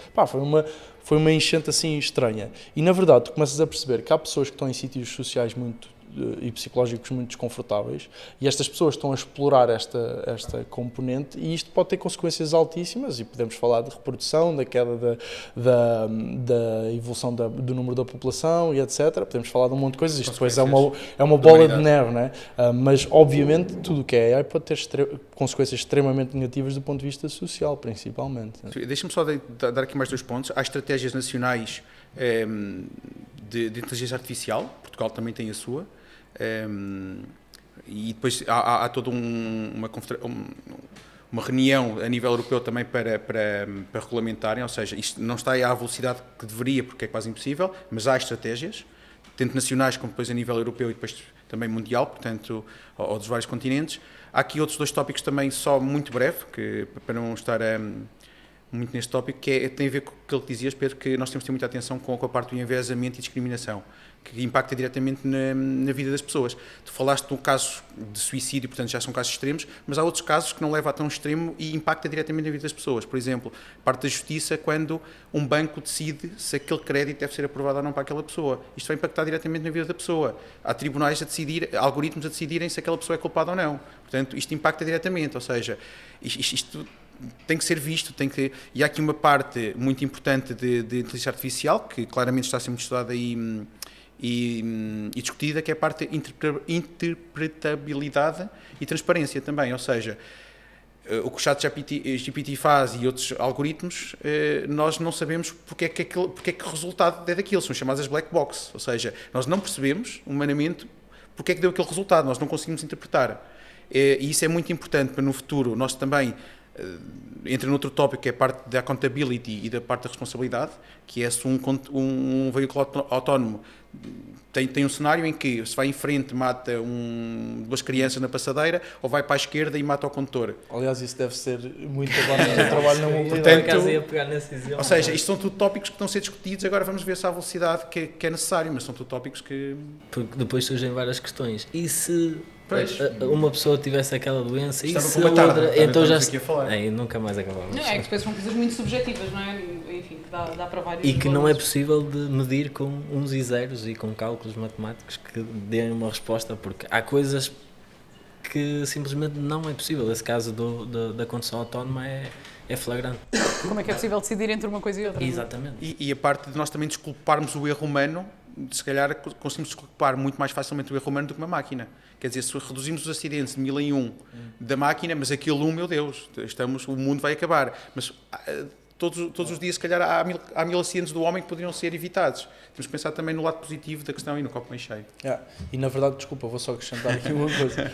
C: Foi uma enchente assim estranha. E na verdade tu começas a perceber que há pessoas que estão em sítios sociais e psicológicos muito desconfortáveis e estas pessoas estão a explorar esta componente e isto pode ter consequências altíssimas e podemos falar de reprodução, da queda da evolução do número da população e etc. Podemos falar de um monte de coisas, isto depois é uma bola de neve, não é? Mas obviamente tudo o que é AI pode ter consequências extremamente negativas do ponto de vista social, principalmente.
D: Deixa-me só dar aqui mais 2 pontos. Há estratégias nacionais de inteligência artificial, Portugal também tem a sua. E depois há toda uma reunião a nível europeu também para regulamentarem, ou seja, isto não está à velocidade que deveria porque é quase impossível, mas há estratégias, tanto nacionais como depois a nível europeu e depois também mundial, portanto, ou dos vários continentes. Há aqui outros 2 tópicos também, só muito breve, que, para não estar muito neste tópico, que tem a ver com aquilo que dizias, Pedro, que nós temos de ter muita atenção com a parte do enviesamento e discriminação, que impacta diretamente na vida das pessoas. Tu falaste de um caso de suicídio, portanto já são casos extremos, mas há outros casos que não levam a tão extremo e impacta diretamente na vida das pessoas. Por exemplo, parte da justiça, quando um banco decide se aquele crédito deve ser aprovado ou não para aquela pessoa. Isto vai impactar diretamente na vida da pessoa. Há tribunais a decidir, algoritmos a decidirem se aquela pessoa é culpada ou não. Portanto, isto impacta diretamente, ou seja, isto tem que ser visto, e há aqui uma parte muito importante de inteligência artificial, que claramente está a ser muito estudada e discutida, que é a parte de interpretabilidade e transparência também, ou seja, o que o ChatGPT faz e outros algoritmos, nós não sabemos porque é que o resultado é daquilo, são chamadas black box, ou seja, nós não percebemos humanamente porque é que deu aquele resultado, nós não conseguimos interpretar. E isso é muito importante para no futuro nós também entra noutro tópico que é a parte da accountability e da parte da responsabilidade, que é se um veículo autónomo tem um cenário em que se vai em frente mata 2 crianças na passadeira ou vai para a esquerda e mata o condutor.
C: Aliás, isso deve ser muito avançado no trabalho na mobilidade.
D: Portanto, ou seja, isto são tudo tópicos que estão a ser discutidos, agora vamos ver se há a velocidade que é necessário, mas são tudo tópicos que...
B: Porque depois surgem várias questões. E se uma pessoa tivesse aquela doença e se a outra... Então já... nunca mais acabamos.
A: É que depois são coisas muito subjetivas, não é? Enfim, que dá para vários...
B: E que não é possível de medir com uns e zeros e com cálculos matemáticos que deem uma resposta, porque há coisas que simplesmente não é possível. Esse caso da condução autónoma é flagrante.
A: Como é que é possível decidir entre uma coisa e outra?
B: Exatamente.
D: E a parte de nós também desculparmos o erro humano, se calhar conseguimos desculpar muito mais facilmente o erro humano do que uma máquina. Quer dizer, se reduzimos os acidentes de 1001 da máquina, mas aquele meu Deus, o mundo vai acabar. Mas todos os dias, se calhar, há 1000 acidentes do homem que poderiam ser evitados. Temos que pensar também no lado positivo da questão e no copo meio cheio.
C: E na verdade, desculpa, vou só acrescentar aqui uma coisa.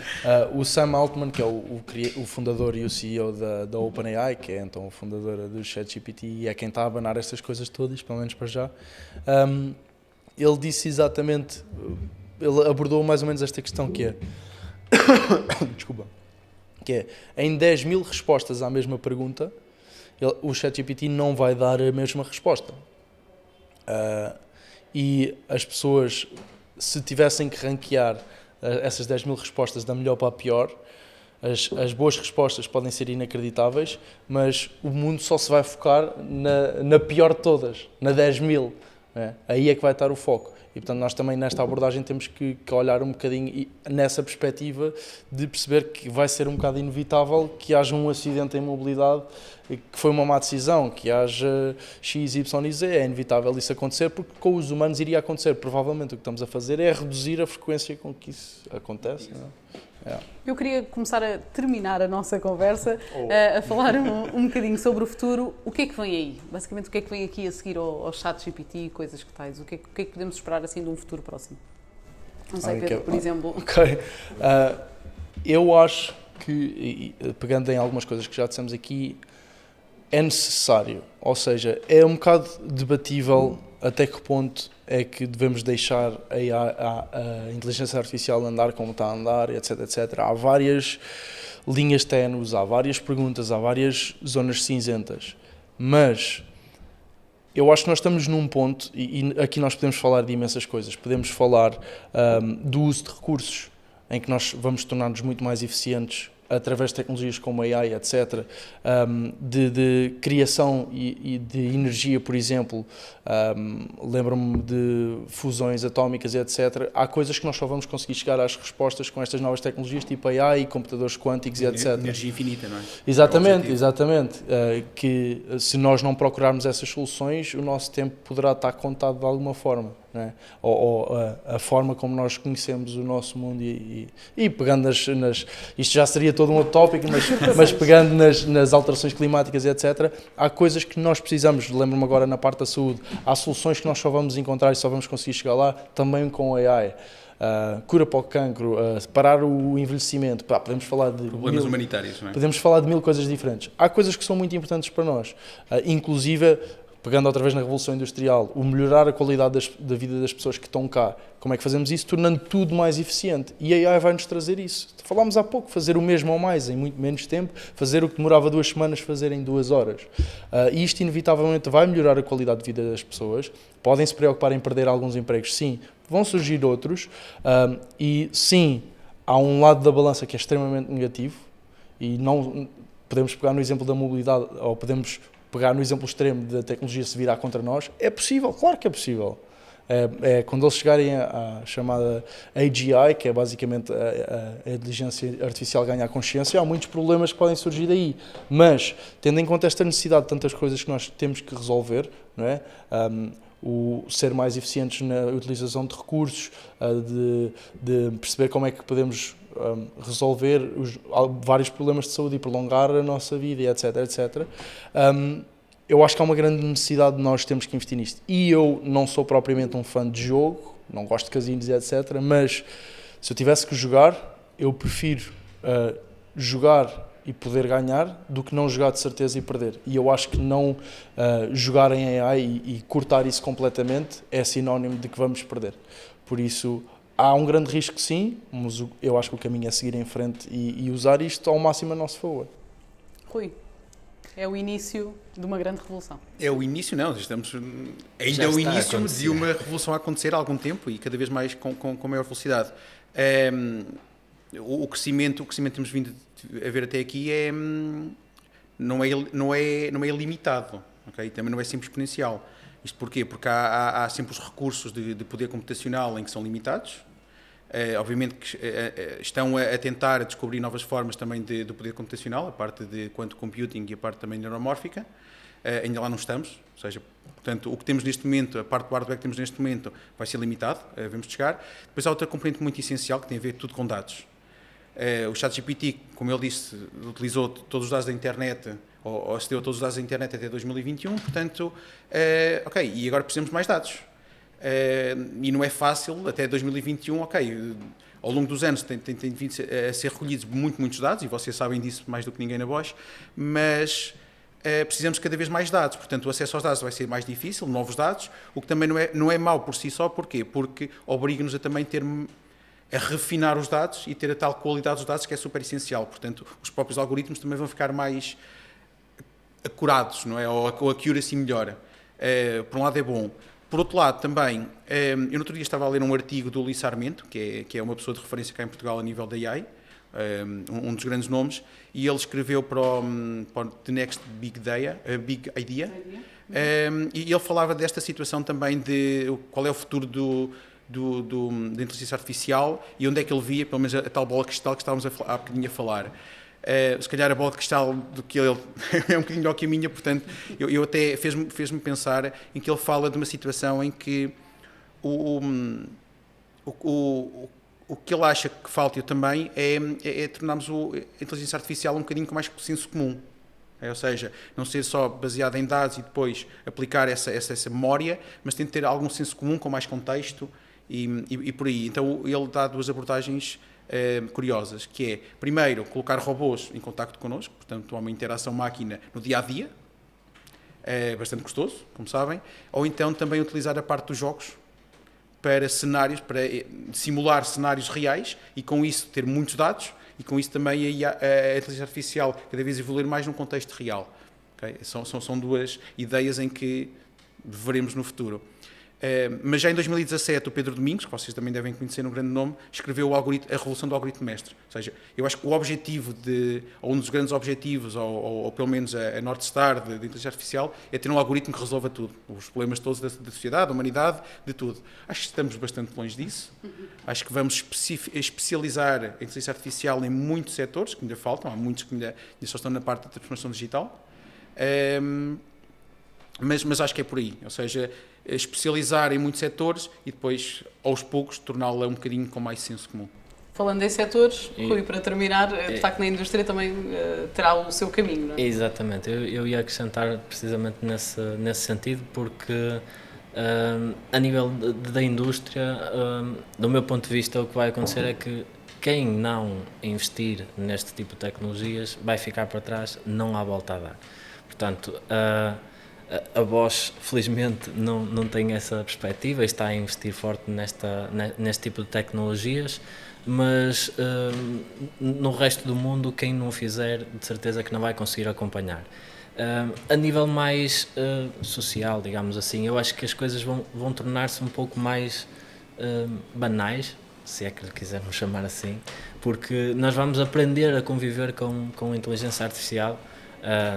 C: O Sam Altman, que é o fundador e o CEO da OpenAI, que é então o fundador do ChatGPT e é quem está a abanar estas coisas todas, pelo menos para já, ele disse exatamente, ele abordou mais ou menos esta questão que é, desculpa, que é, em 10.000 respostas à mesma pergunta, o ChatGPT não vai dar a mesma resposta. E as pessoas, se tivessem que ranquear essas 10.000 respostas da melhor para a pior, as boas respostas podem ser inacreditáveis, mas o mundo só se vai focar na pior de todas, na 10.000. Aí é que vai estar o foco. E, portanto, nós também nesta abordagem temos que olhar um bocadinho nessa perspectiva de perceber que vai ser um bocado inevitável que haja um acidente em mobilidade que foi uma má decisão, que haja X, Y e Z. É inevitável isso acontecer porque com os humanos iria acontecer. Provavelmente o que estamos a fazer é reduzir a frequência com que isso acontece. Não é?
A: Eu queria começar a terminar a nossa conversa a falar um bocadinho sobre o futuro. O que é que vem aí? Basicamente, o que é que vem aqui a seguir ao ChatGPT e coisas que tais? O que é que podemos esperar assim de um futuro próximo? Não sei, Pedro, por exemplo.
C: Ok. Eu acho que, pegando em algumas coisas que já dissemos aqui, é necessário. Ou seja, é um bocado debatível até que ponto é que devemos deixar a inteligência artificial andar como está a andar, etc, etc. Há várias linhas ténues, há várias perguntas, há várias zonas cinzentas, mas eu acho que nós estamos num ponto, e aqui nós podemos falar de imensas coisas, podemos falar do uso de recursos, em que nós vamos tornar-nos muito mais eficientes através de tecnologias como a AI, etc., de criação e de energia, por exemplo, lembro-me de fusões atómicas, etc. Há coisas que nós só vamos conseguir chegar às respostas com estas novas tecnologias, tipo AI, computadores quânticos, etc.
D: Energia infinita, não é?
C: Exatamente, exatamente. Que se nós não procurarmos essas soluções, o nosso tempo poderá estar contado de alguma forma. Não é? Ou a forma como nós conhecemos o nosso mundo e pegando isto já seria todo um outro tópico, mas pegando nas alterações climáticas, etc., há coisas que nós precisamos, lembro-me agora na parte da saúde, há soluções que nós só vamos encontrar e só vamos conseguir chegar lá também com a AI. Cura para o cancro, parar o envelhecimento, podemos falar de
D: problemas humanitários, não é?
C: Podemos falar de 1000 coisas diferentes. Há coisas que são muito importantes para nós, inclusive pegando outra vez na Revolução Industrial, o melhorar a qualidade da vida das pessoas que estão cá. Como é que fazemos isso? Tornando tudo mais eficiente. E a AI vai-nos trazer isso. Falámos há pouco, fazer o mesmo ou mais em muito menos tempo, fazer o que demorava 2 semanas, fazer em 2 horas. E isto inevitavelmente vai melhorar a qualidade de vida das pessoas. Podem se preocupar em perder alguns empregos, sim. Vão surgir outros. E sim, há um lado da balança que é extremamente negativo. E não podemos pegar no exemplo da mobilidade, ou podemos pegar no exemplo extremo da tecnologia se virar contra nós. É possível, claro que é possível. Quando eles chegarem à chamada AGI, que é basicamente a inteligência artificial ganhar consciência, há muitos problemas que podem surgir daí. Mas, tendo em conta esta necessidade de tantas coisas que nós temos que resolver, não é? O ser mais eficientes na utilização de recursos, de perceber como é que podemos resolver vários problemas de saúde e prolongar a nossa vida, etc, etc. Eu acho que há uma grande necessidade de nós termos que investir nisto. E eu não sou propriamente um fã de jogo, não gosto de casinos e etc, mas se eu tivesse que jogar, eu prefiro jogar e poder ganhar do que não jogar de certeza e perder. E eu acho que não jogar em AI e cortar isso completamente é sinónimo de que vamos perder. Por isso, há um grande risco, sim, mas eu acho que o caminho é seguir em frente e usar isto ao máximo a nosso favor.
A: Rui, é o início de uma grande revolução.
D: É o início, não, estamos ainda é o início de uma revolução a acontecer há algum tempo e cada vez mais com maior velocidade. O crescimento que temos vindo a ver até aqui não é ilimitado, okay? Também não é sempre exponencial. Isto porquê? Porque há sempre os recursos de poder computacional em que são limitados. Obviamente que estão a tentar descobrir novas formas também do poder computacional, a parte de quantum computing e a parte também neuromórfica. Ainda lá não estamos, ou seja, portanto, o que temos neste momento, a parte do hardware que temos neste momento vai ser limitado, vamos chegar. Depois há outra componente muito essencial que tem a ver tudo com dados. O ChatGPT, como ele disse, utilizou todos os dados da internet, ou acedeu a todos os dados da internet até 2021, portanto, ok, e agora precisamos de mais dados. E não é fácil, até 2021, ok, ao longo dos anos tem vindo a ser recolhidos muitos dados, e vocês sabem disso mais do que ninguém na Bosch, mas precisamos de cada vez mais dados, portanto o acesso aos dados vai ser mais difícil, novos dados, o que também não é mau por si só, porquê? Porque obriga-nos a também a refinar os dados e ter a tal qualidade dos dados que é super essencial, portanto os próprios algoritmos também vão ficar mais acurados, não é? Ou a accuracy melhora. Por um lado é bom. Por outro lado, também, eu no outro dia estava a ler um artigo do Luís Sarmento, que é uma pessoa de referência cá em Portugal a nível da AI, um dos grandes nomes, e ele escreveu para o The Next Big Idea. E ele falava desta situação também de qual é o futuro da inteligência artificial e onde é que ele via, pelo menos a tal bola de cristal que estávamos há bocadinho a falar. Se calhar a bola de cristal do que ele é um bocadinho melhor que a minha, portanto, eu até fez-me pensar em que ele fala de uma situação em que o que ele acha que falta também é tornarmos a inteligência artificial um bocadinho com mais senso comum. Ou seja, não ser só baseado em dados e depois aplicar essa memória, mas tem de ter algum senso comum com mais contexto e por aí. Então ele dá 2 abordagens curiosas, que é, primeiro, colocar robôs em contacto connosco, portanto, há uma interação máquina no dia-a-dia, é bastante custoso, como sabem, ou então também utilizar a parte dos jogos para cenários, para simular cenários reais e com isso ter muitos dados e com isso também a inteligência artificial cada vez evoluir mais num contexto real. Okay? São 2 ideias em que veremos no futuro. Mas já em 2017 o Pedro Domingos, que vocês também devem conhecer um grande nome, escreveu a Revolução do Algoritmo Mestre. Ou seja, eu acho que o objetivo, ou um dos grandes objetivos, ou pelo menos a North Star da inteligência artificial, é ter um algoritmo que resolva tudo. Os problemas todos da sociedade, da humanidade, de tudo. Acho que estamos bastante longe disso. Acho que vamos especializar a inteligência artificial em muitos setores, que ainda faltam, há muitos que ainda só estão na parte da transformação digital. Mas acho que é por aí, ou seja, especializar em muitos setores e depois, aos poucos, torná-la um bocadinho com mais senso comum.
A: Falando em setores, Rui, para terminar, de facto na indústria também terá o seu caminho, não é?
B: Exatamente, eu ia acrescentar precisamente nesse sentido, porque a nível da indústria, do meu ponto de vista, o que vai acontecer é que quem não investir neste tipo de tecnologias vai ficar para trás, não há volta a dar. Portanto, A Bosch, felizmente, não tem essa perspectiva e está a investir forte neste tipo de tecnologias, mas no resto do mundo, quem não o fizer, de certeza que não vai conseguir acompanhar. A nível mais social, digamos assim, eu acho que as coisas vão tornar-se um pouco mais banais, se é que lhe quisermos chamar assim, porque nós vamos aprender a conviver com a inteligência artificial,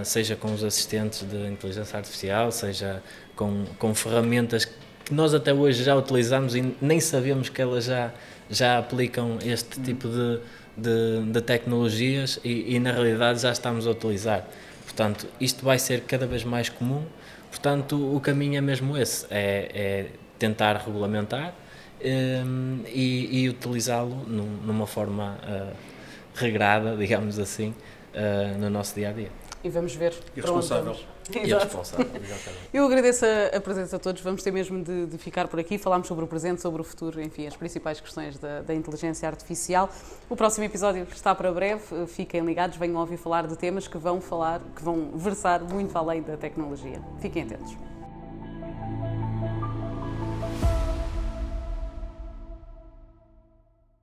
B: seja com os assistentes de inteligência artificial, seja com ferramentas que nós até hoje já utilizamos e nem sabemos que elas já aplicam este tipo de tecnologias e na realidade já estamos a utilizar. Portanto, isto vai ser cada vez mais comum, portanto o caminho é mesmo esse, é tentar regulamentar e utilizá-lo numa forma regrada, digamos assim, no nosso dia-a-dia.
A: E vamos ver
D: E responsável.
B: E responsável, exatamente.
A: Eu agradeço a presença a todos, vamos ter mesmo de ficar por aqui, falámos sobre o presente, sobre o futuro, enfim, as principais questões da inteligência artificial. O próximo episódio está para breve, fiquem ligados, venham ouvir falar de temas que vão versar muito além da tecnologia. Fiquem atentos.